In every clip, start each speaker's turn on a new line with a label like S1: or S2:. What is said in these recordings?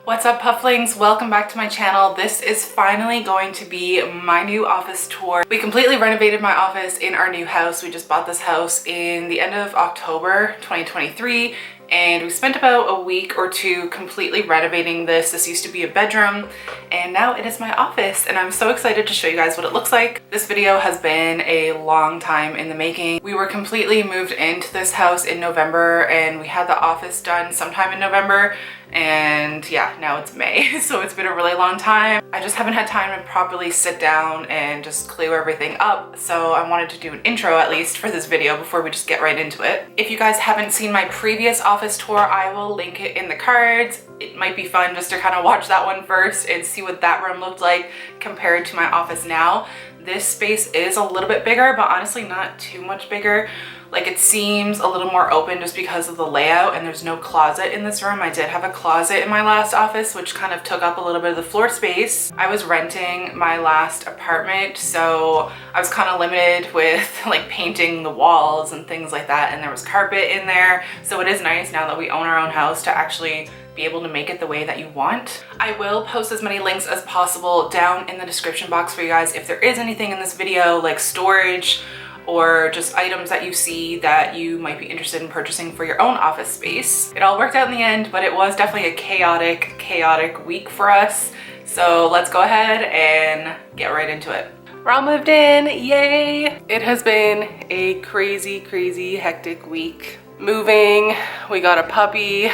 S1: What's up, Pufflings? Welcome back to my channel. This is finally going to be my new office tour. We completely renovated my office in our new house. We just bought this house in the end of October 2023, and we spent about a week or two completely renovating this. This used to be a bedroom, and now it is my office, and I'm so excited to show you guys what it looks like. This video has been a long time in the making. We were completely moved into this house in November, and we had the office done sometime in November, and yeah, now it's May, so it's been a really long time. I just haven't had time to properly sit down and just clear everything up, so I wanted to do an intro at least for this video before we just get right into it. If you guys haven't seen my previous office tour, I will link it in the cards. It might be fun just to kind of watch that one first and see what that room looked like compared to my office now. This space is a little bit bigger, but honestly not too much bigger. Like, it seems a little more open just because of the layout, and there's no closet in this room. I did have a closet in my last office, which kind of took up a little bit of the floor space. I was renting my last apartment, so I was kind of limited with like painting the walls and things like that, and there was carpet in there. So it is nice now that we own our own house to actually be able to make it the way that you want. I will post as many links as possible down in the description box for you guys if there is anything in this video like storage or just items that you see that you might be interested in purchasing for your own office space. It all worked out in the end, but it was definitely a chaotic week for us. So let's go ahead and get right into it. We're all moved in, yay! It has been a crazy, hectic week. Moving, we got a puppy,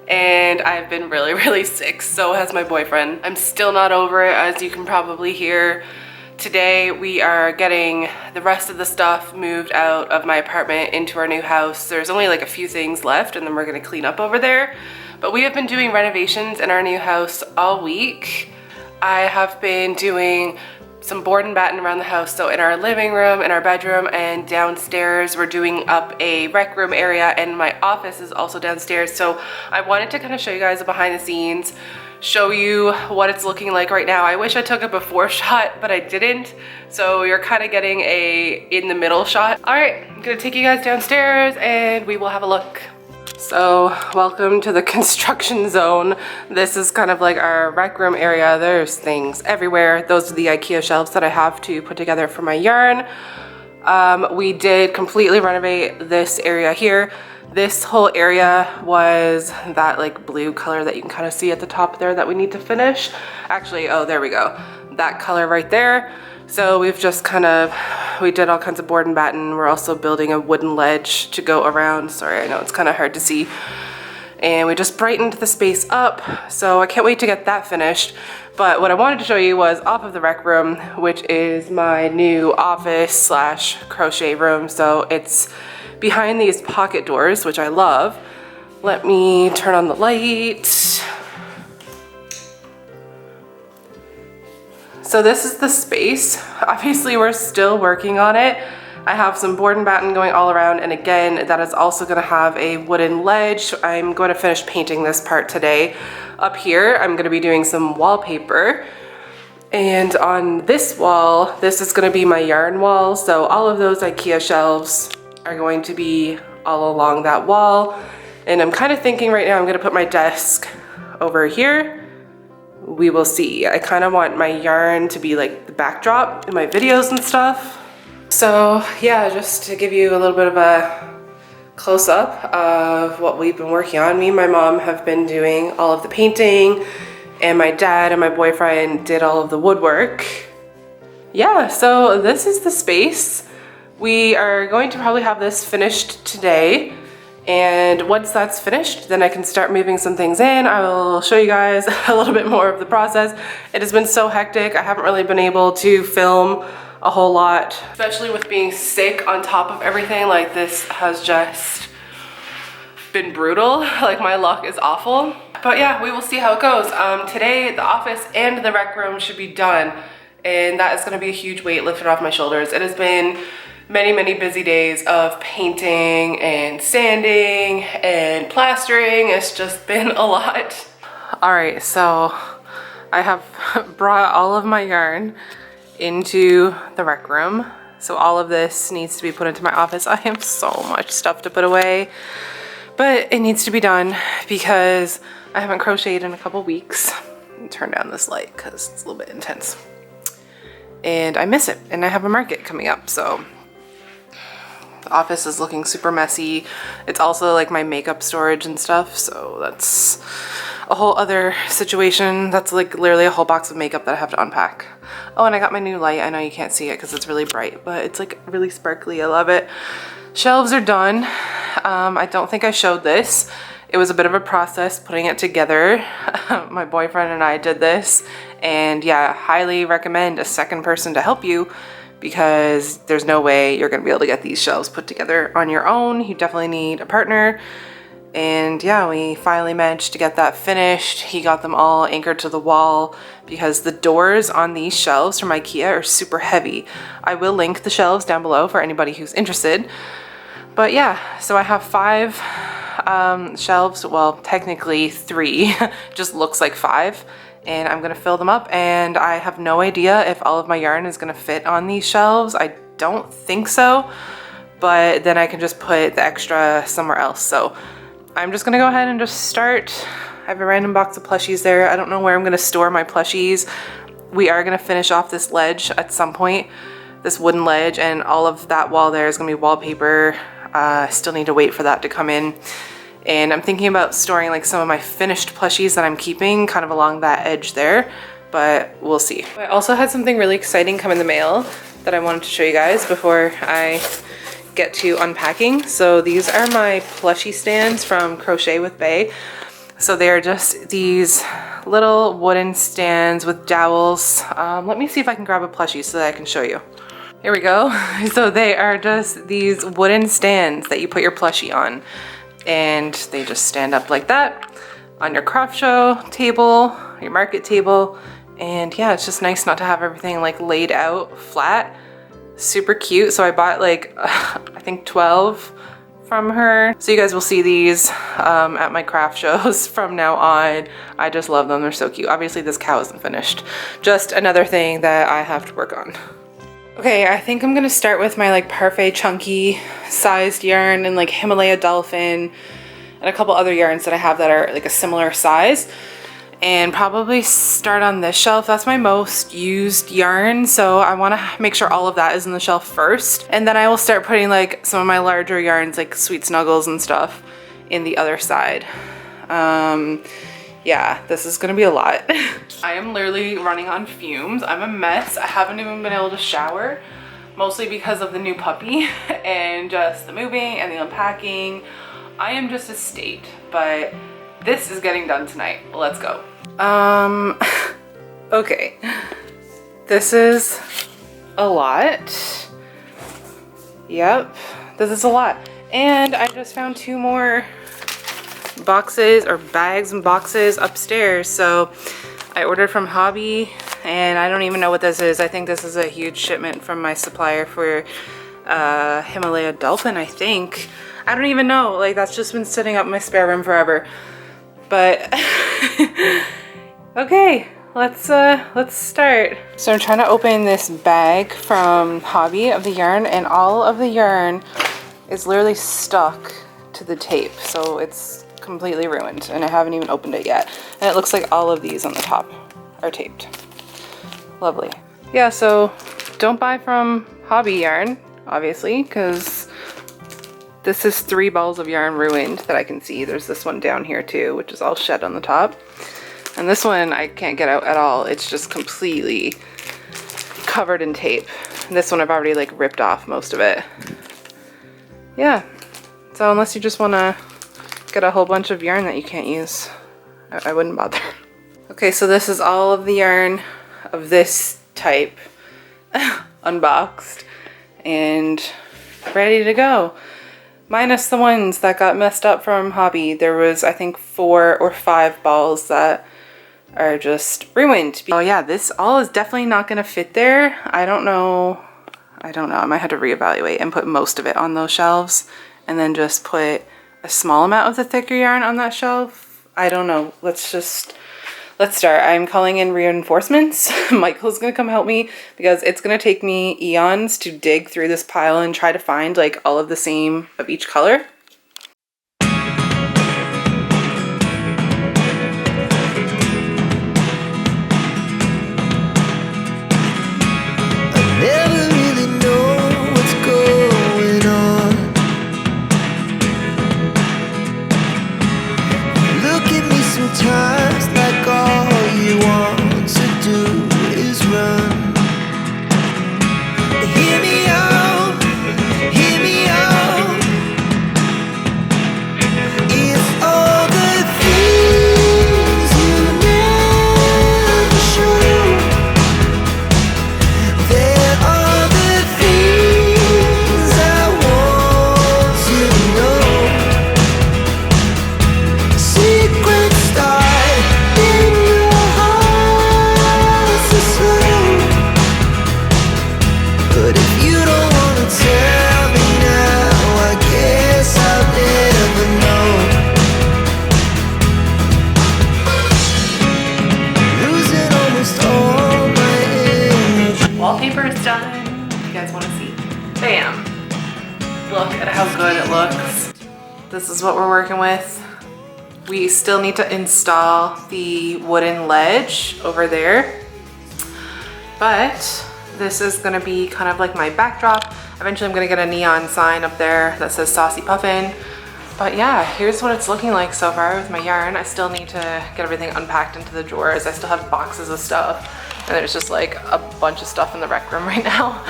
S1: and I've been really sick. So has my boyfriend. I'm still not over it, as you can probably hear. Today we are getting the rest of the stuff moved out of my apartment into our new house. There's only like a few things left, and then we're gonna clean up over there. But we have been doing renovations in our new house all week. I have been doing some board and batten around the house. So in our living room, in our bedroom, and downstairs, we're doing up a rec room area, and my office is also downstairs. So I wanted to kind of show you guys the behind the scenes, show you what it's looking like right now. I wish I took a before shot, but I didn't. So you're kind of getting a in the middle shot. All right, I'm gonna take you guys downstairs and we will have a look. So welcome to the construction zone. This is kind of like our rec room area. There's things everywhere. Those are the IKEA shelves that I have to put together for my yarn. We did completely renovate this area here. This whole area was that like blue color that you can kind of see at the top there that we need to finish. Actually, oh, there we go. That color right there. So we've just we did all kinds of board and batten. We're also building a wooden ledge to go around. Sorry, I know it's kind of hard to see. And we just brightened the space up. So I can't wait to get that finished. But what I wanted to show you was off of the rec room, which is my new office / crochet room. So it's behind these pocket doors, which I love. Let me turn on the light. So this is the space. Obviously, we're still working on it. I have some board and batten going all around, and again, that is also gonna have a wooden ledge. I'm going to finish painting this part today. Up here, I'm gonna be doing some wallpaper. And on this wall, this is gonna be my yarn wall. So all of those IKEA shelves are going to be all along that wall. And I'm kind of thinking right now I'm gonna put my desk over here. We will see. I kind of want my yarn to be like the backdrop in my videos and stuff. So yeah, just to give you a little bit of a close-up of what we've been working on. Me and my mom have been doing all of the painting, and my dad and my boyfriend did all of the woodwork. Yeah, so this is the space. We are going to probably have this finished today, and once that's finished, then I can start moving some things in. I will show you guys a little bit more of the process. It has been so hectic. I haven't really been able to film a whole lot, especially with being sick on top of everything. Like, this has just been brutal. Like, my luck is awful. But yeah, we will see how it goes. Today, the office and the rec room should be done, and that is gonna be a huge weight lifted off my shoulders. It has been many busy days of painting and sanding and plastering. It's just been a lot. All right, so I have brought all of my yarn into the rec room. So all of this needs to be put into my office. I have so much stuff to put away, but it needs to be done because I haven't crocheted in a couple weeks. Turn down this light because it's a little bit intense. And I miss it, and I have a market coming up, so the office is looking super messy. It's also like my makeup storage and stuff, so that's a whole other situation. That's like literally a whole box of makeup that I have to unpack. Oh, and I got my new light. I know you can't see it because it's really bright, but it's like really sparkly. I love it. Shelves are done. I don't think I showed this. It was a bit of a process putting it together. My boyfriend and I did this, and yeah, highly recommend a second person to help you because there's no way you're gonna be able to get these shelves put together on your own. You definitely need a partner. And yeah, we finally managed to get that finished. He got them all anchored to the wall because the doors on these shelves from IKEA are super heavy. I will link the shelves down below for anybody who's interested. But yeah, so I have 5 shelves, well, technically 3, just looks like 5. And I'm gonna fill them up, and I have no idea if all of my yarn is gonna fit on these shelves. I don't think so, but then I can just put the extra somewhere else. So I'm just gonna go ahead and just start. I have a random box of plushies there. I don't know where I'm gonna store my plushies. We are gonna finish off this ledge at some point, this wooden ledge, and all of that wall there is gonna be wallpaper. I still need to wait for that to come in. And I'm thinking about storing like some of my finished plushies that I'm keeping kind of along that edge there, but we'll see. I also had something really exciting come in the mail that I wanted to show you guys before I get to unpacking. So these are my plushie stands from Crochet with Bae. So they're just these little wooden stands with dowels. Let me see if I can grab a plushie so that I can show you. Here we go. So they are just these wooden stands that you put your plushie on, and they just stand up like that on your craft show table, your market table. And yeah, it's just nice not to have everything like laid out flat. Super cute. So I bought like I think 12 from her. So you guys will see these at my craft shows from now on. I just love them. They're so cute. Obviously this cow isn't finished. Just another thing that I have to work on. Okay, I think I'm gonna start with my like parfait chunky sized yarn and like Himalaya dolphin and a couple other yarns that I have that are like a similar size, and probably start on this shelf. That's my most used yarn, so I want to make sure all of that is in the shelf first, and then I will start putting like some of my larger yarns like Sweet Snuggles and stuff in the other side. Yeah, this is gonna be a lot. I am literally running on fumes. I'm a mess. I haven't even been able to shower, mostly because of the new puppy and just the moving and the unpacking. I am just a state, but this is getting done tonight. Let's go. Okay. This is a lot. Yep, this is a lot. And I just found 2 more boxes or bags and boxes upstairs. So I ordered from Hobby, and I don't even know what this is. I think this is a huge shipment from my supplier for Himalaya dolphin, I think. I don't even know, like that's just been sitting up in my spare room forever. But okay, let's start. So I'm trying to open this bag from Hobby of the yarn, and all of the yarn is literally stuck to the tape, so it's completely ruined, and I haven't even opened it yet. And it looks like all of these on the top are taped. Lovely. Yeah, so don't buy from Hobby yarn, obviously, because this is 3 balls of yarn ruined that I can see. There's this one down here too, which is all shed on the top. And this one I can't get out at all. It's just completely covered in tape. And this one I've already like ripped off most of it. Yeah, so unless you just want to get a whole bunch of yarn that you can't use, I wouldn't bother. Okay, so this is all of the yarn of this type unboxed and ready to go. Minus the ones that got messed up from Hobby. There was, I think, 4 or 5 balls that are just ruined. Oh yeah, this all is definitely not gonna fit there. I don't know. I might have to reevaluate and put most of it on those shelves, and then just put a small amount of the thicker yarn on that shelf. I don't know. Let's start. I'm calling in reinforcements. Michael's gonna come help me because it's gonna take me eons to dig through this pile and try to find like all of the same of each color. look at how good it looks. This is what we're working with. We still need to install the wooden ledge over there, but this is gonna be kind of like my backdrop. Eventually I'm gonna get a neon sign up there that says Saucy Puffin. But yeah, here's what it's looking like so far with my yarn. I still need to get everything unpacked into the drawers. I still have boxes of stuff, and there's just like a bunch of stuff in the rec room right now.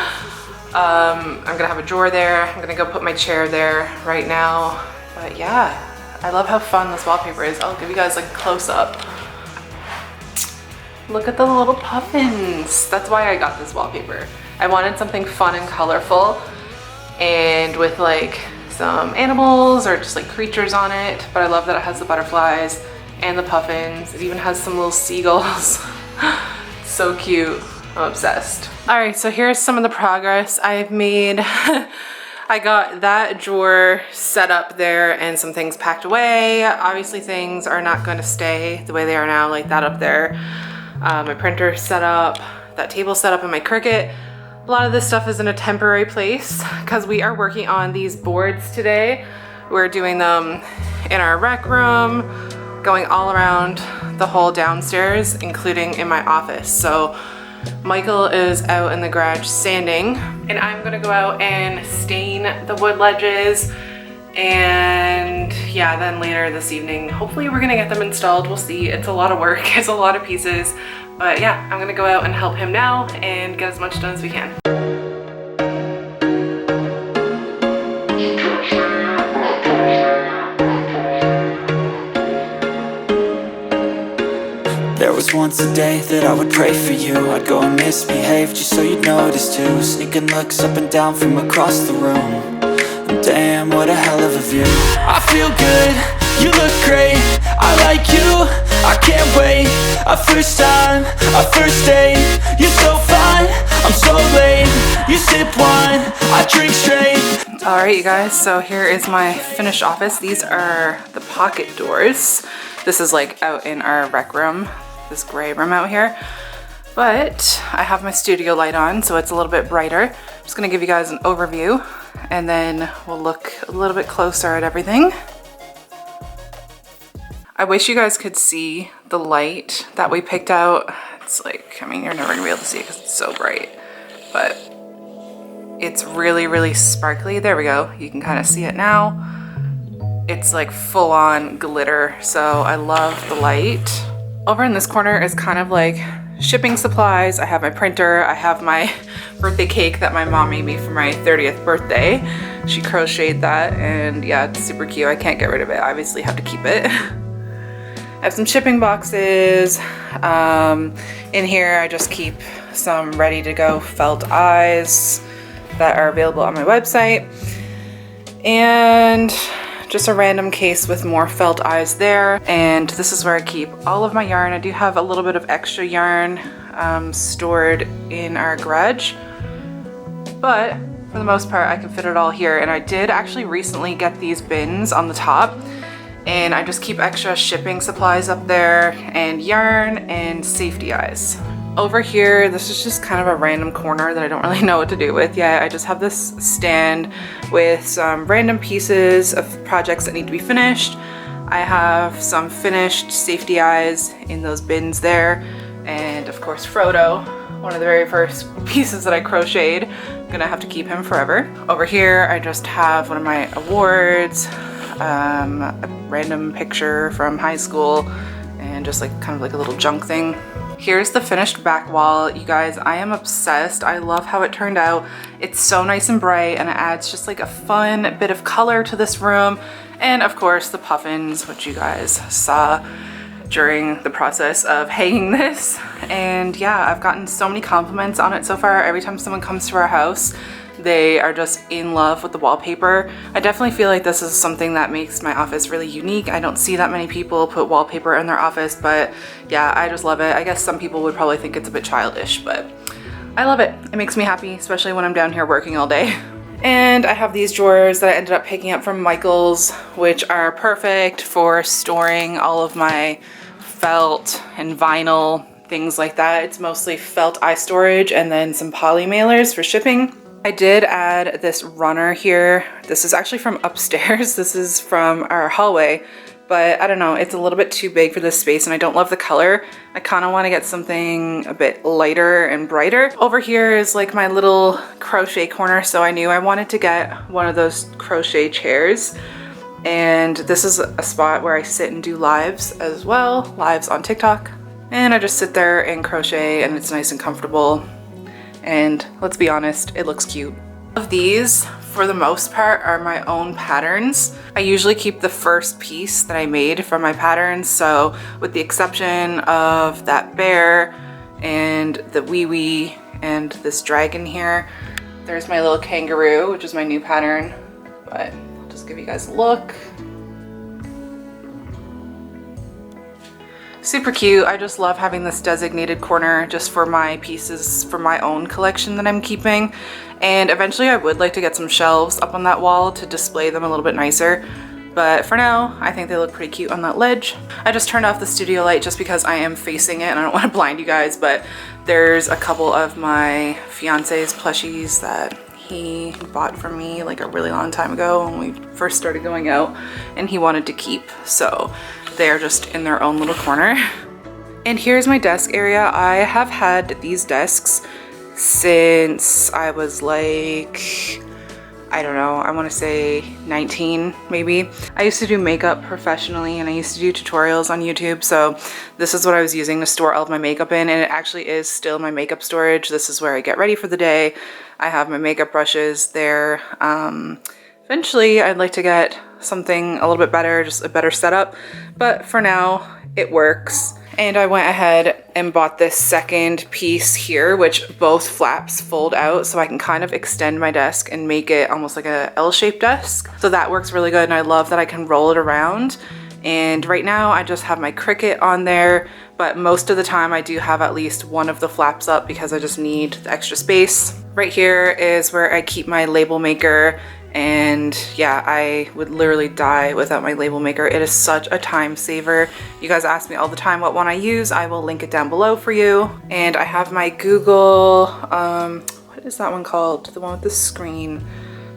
S1: I'm gonna have a drawer there. I'm gonna go put my chair there right now. But yeah, I love how fun this wallpaper is. I'll give you guys like a close up. Look at the little puffins. That's why I got this wallpaper. I wanted something fun and colorful and with like some animals or just like creatures on it. But I love that it has the butterflies and the puffins. It even has some little seagulls. So cute. I'm obsessed. All right, so here's some of the progress I've made. I got that drawer set up there and some things packed away. Obviously things are not going to stay the way they are now, like that up there. My printer set up, that table set up, and my Cricut. A lot of this stuff is in a temporary place because we are working on these boards today. We're doing them in our rec room, going all around the whole downstairs, including in my office. So Michael is out in the garage sanding, and I'm gonna go out and stain the wood ledges. And yeah, then later this evening, hopefully we're gonna get them installed. We'll see. It's a lot of work. It's a lot of pieces. But yeah, I'm gonna go out and help him now and get as much done as we can.
S2: There was once a day that I would pray for you. I'd go and misbehave just so you'd notice too. Sneaking looks up and down from across the room. And damn, what a hell of a view. I feel good, you look great, I like you, I can't wait. A first time, a first date. You're so fine, I'm so late. You sip wine, I drink straight.
S1: Alright you guys, so here is my finished office. These are the pocket doors. This is like out in our rec room, this gray room out here. But I have my studio light on, so it's a little bit brighter. I'm just gonna give you guys an overview, and then we'll look a little bit closer at everything. I wish you guys could see the light that we picked out. It's like, I mean, you're never gonna be able to see it because it's so bright, but it's really, really sparkly. There we go. You can kind of see it now. It's like full on glitter, so I love the light. Over in this corner is kind of like shipping supplies. I have my printer. I have my birthday cake that my mom made me for my 30th birthday. She crocheted that, and yeah, it's super cute. I can't get rid of it. I obviously have to keep it. I have some shipping boxes. In here, I just keep some ready to go felt eyes that are available on my website. And just a random case with more felt eyes there. And this is where I keep all of my yarn. I do have a little bit of extra yarn stored in our garage, but for the most part, I can fit it all here. And I did actually recently get these bins on the top, and I just keep extra shipping supplies up there and yarn and safety eyes. Over here, this is just kind of a random corner that I don't really know what to do with yet. I just have this stand with some random pieces of projects that need to be finished. I have some finished safety eyes in those bins there. And of course, Frodo, one of the very first pieces that I crocheted. I'm gonna have to keep him forever. Over here, I just have one of my awards, a random picture from high school, and just like kind of like a little junk thing. Here's the finished back wall. You guys, I am obsessed. I love how it turned out. It's so nice and bright, and it adds just like a fun bit of color to this room. And of course the puffins, which you guys saw during the process of hanging this. And yeah, I've gotten so many compliments on it so far. Every time someone comes to our house, they are just in love with the wallpaper. I definitely feel like this is something that makes my office really unique. I don't see that many people put wallpaper in their office, but yeah, I just love it. I guess some people would probably think it's a bit childish, but I love it. It makes me happy, especially when I'm down here working all day. And I have these drawers that I ended up picking up from Michael's, which are perfect for storing all of my felt and vinyl, things like that. It's mostly felt eye storage and then some poly mailers for shipping. I did add this runner here. This is actually from upstairs. This is from our hallway, but I don't know, it's a little bit too big for this space and I don't love the color. I kind of want to get something a bit lighter and brighter. Over here is like my little crochet corner, so I knew I wanted to get one of those crochet chairs. And this is a spot where I sit and do lives as well, lives on TikTok. And I just sit there and crochet and it's nice and comfortable. And let's be honest, it looks cute. Of these, for the most part, are my own patterns. I usually keep the first piece that I made from my patterns, so with the exception of that bear and the wee wee and this dragon here, there's my little kangaroo, which is my new pattern, but I'll just give you guys a look. Super cute. I just love having this designated corner just for my pieces from my own collection that I'm keeping. And eventually I would like to get some shelves up on that wall to display them a little bit nicer. But for now, I think they look pretty cute on that ledge. I just turned off the studio light just because I am facing it and I don't want to blind you guys, but there's a couple of my fiance's plushies that he bought for me like a really long time ago when we first started going out and he wanted to keep. So they're just in their own little corner. And here's my desk area. I have had these desks since I was like, I don't know, I want to say 19 maybe. I used to do makeup professionally and I used to do tutorials on YouTube, so this is what I was using to store all of my makeup in, and it actually is still my makeup storage. This is where I get ready for the day. I have my makeup brushes there. Eventually I'd like to get something a little bit better, just a better setup, but for now it works. And I went ahead and bought this second piece here, which both flaps fold out, so I can kind of extend my desk and make it almost like a L-shaped desk. So that works really good, and I love that I can roll it around. And right now I just have my Cricut on there, but most of the time I do have at least one of the flaps up because I just need the extra space. Right here is where I keep my label maker. And yeah, I would literally die without my label maker. It is such a time saver. You guys ask me all the time what one I use. I will link it down below for you. And I have my Google, what is that one called? The one with the screen.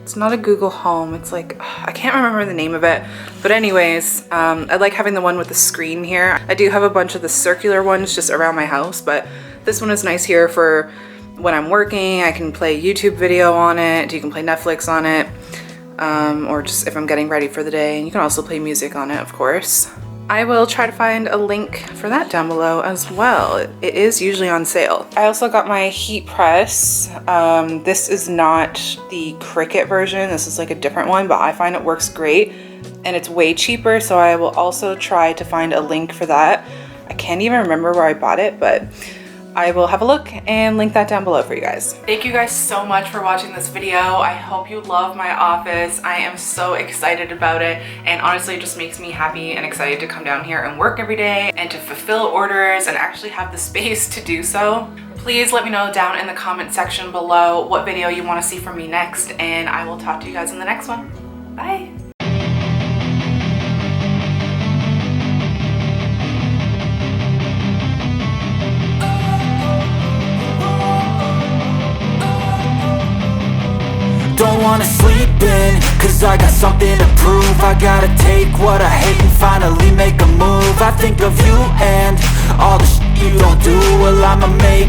S1: It's not a Google Home. It's like, I can't remember the name of it. But anyways, I like having the one with the screen here. I do have a bunch of the circular ones just around my house, but this one is nice here for when I'm working. I can play a YouTube video on it. You can play Netflix on it, or just if I'm getting ready for the day. And you can also play music on it, of course. I will try to find a link for that down below as well. It is usually on sale. I also got my heat press. This is not the Cricut version. This is like a different one, but I find it works great and it's way cheaper. So I will also try to find a link for that. I can't even remember where I bought it, but I will have a look and link that down below for you guys. Thank you guys so much for watching this video. I hope you love my office. I am so excited about it, and honestly it just makes me happy and excited to come down here and work every day and to fulfill orders and actually have the space to do so. Please let me know down in the comment section below what video you want to see from me next, and I will talk to you guys in the next one. Bye!
S2: Don't wanna sleep in, cause I got something to prove. I gotta take what I hate and finally make a move. I think of you and all the shit you don't do. Well, I'ma make